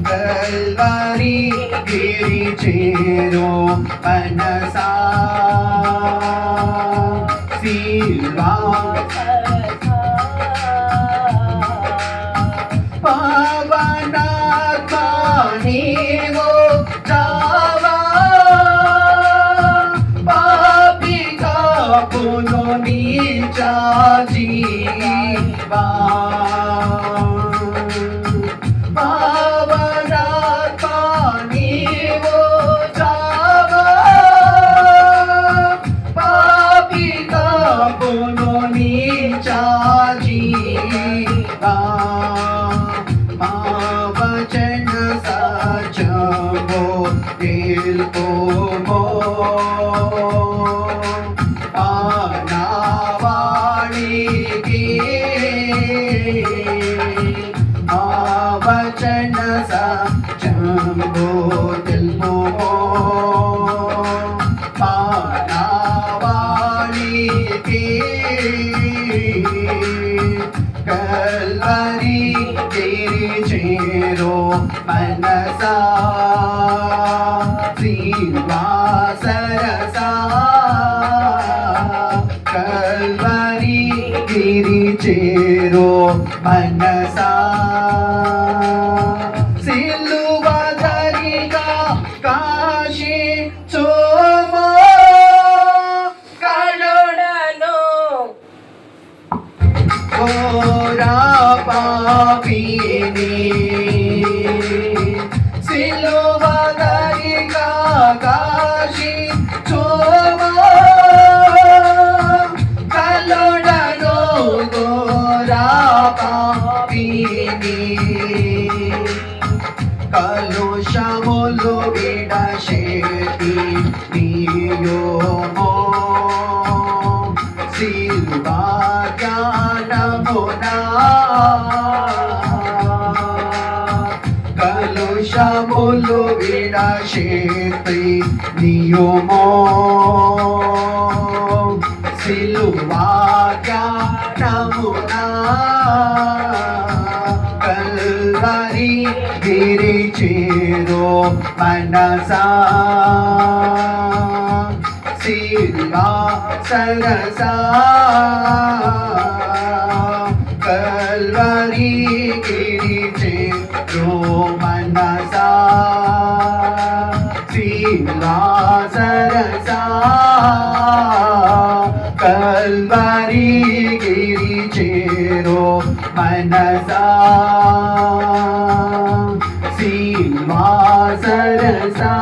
Calvary గిరి చేరో మనసా శిల్వా పావనాత్మా నీవో చావా పాపిగా పును నీచా జీవా పావనాత్మా నీవో చావా పాపిగా పును నీచా జీవా वचन सचमो दिल को मो आनावाणी की वचन सचमो दिल को मो आनावाणी की कलवरी गिरि చేరో మనసా శిల్వా సరసా కల్వరి గిరి చేరో మనసా సిలువ ధరిగా కాశీ చోమో కరుణను ఘోరా పాపిని సిలువ ధరిగా కాశీ చోమో కరుణను ఘోరా పాపిని కలుషములు విడశేటి నీయోమో శిల్వా జ్ఞానమునా కలుషములు విడశేటి నీయోమో శిల్వా జ్ఞానమునా కల్వరి గిరి చేరో మనసా శిల్వా సరసా కల్వరి గిరి చేరో మనసా శిల్వా సరసా కల్వరి గిరి చేరో మనసా శిల్వా సరసా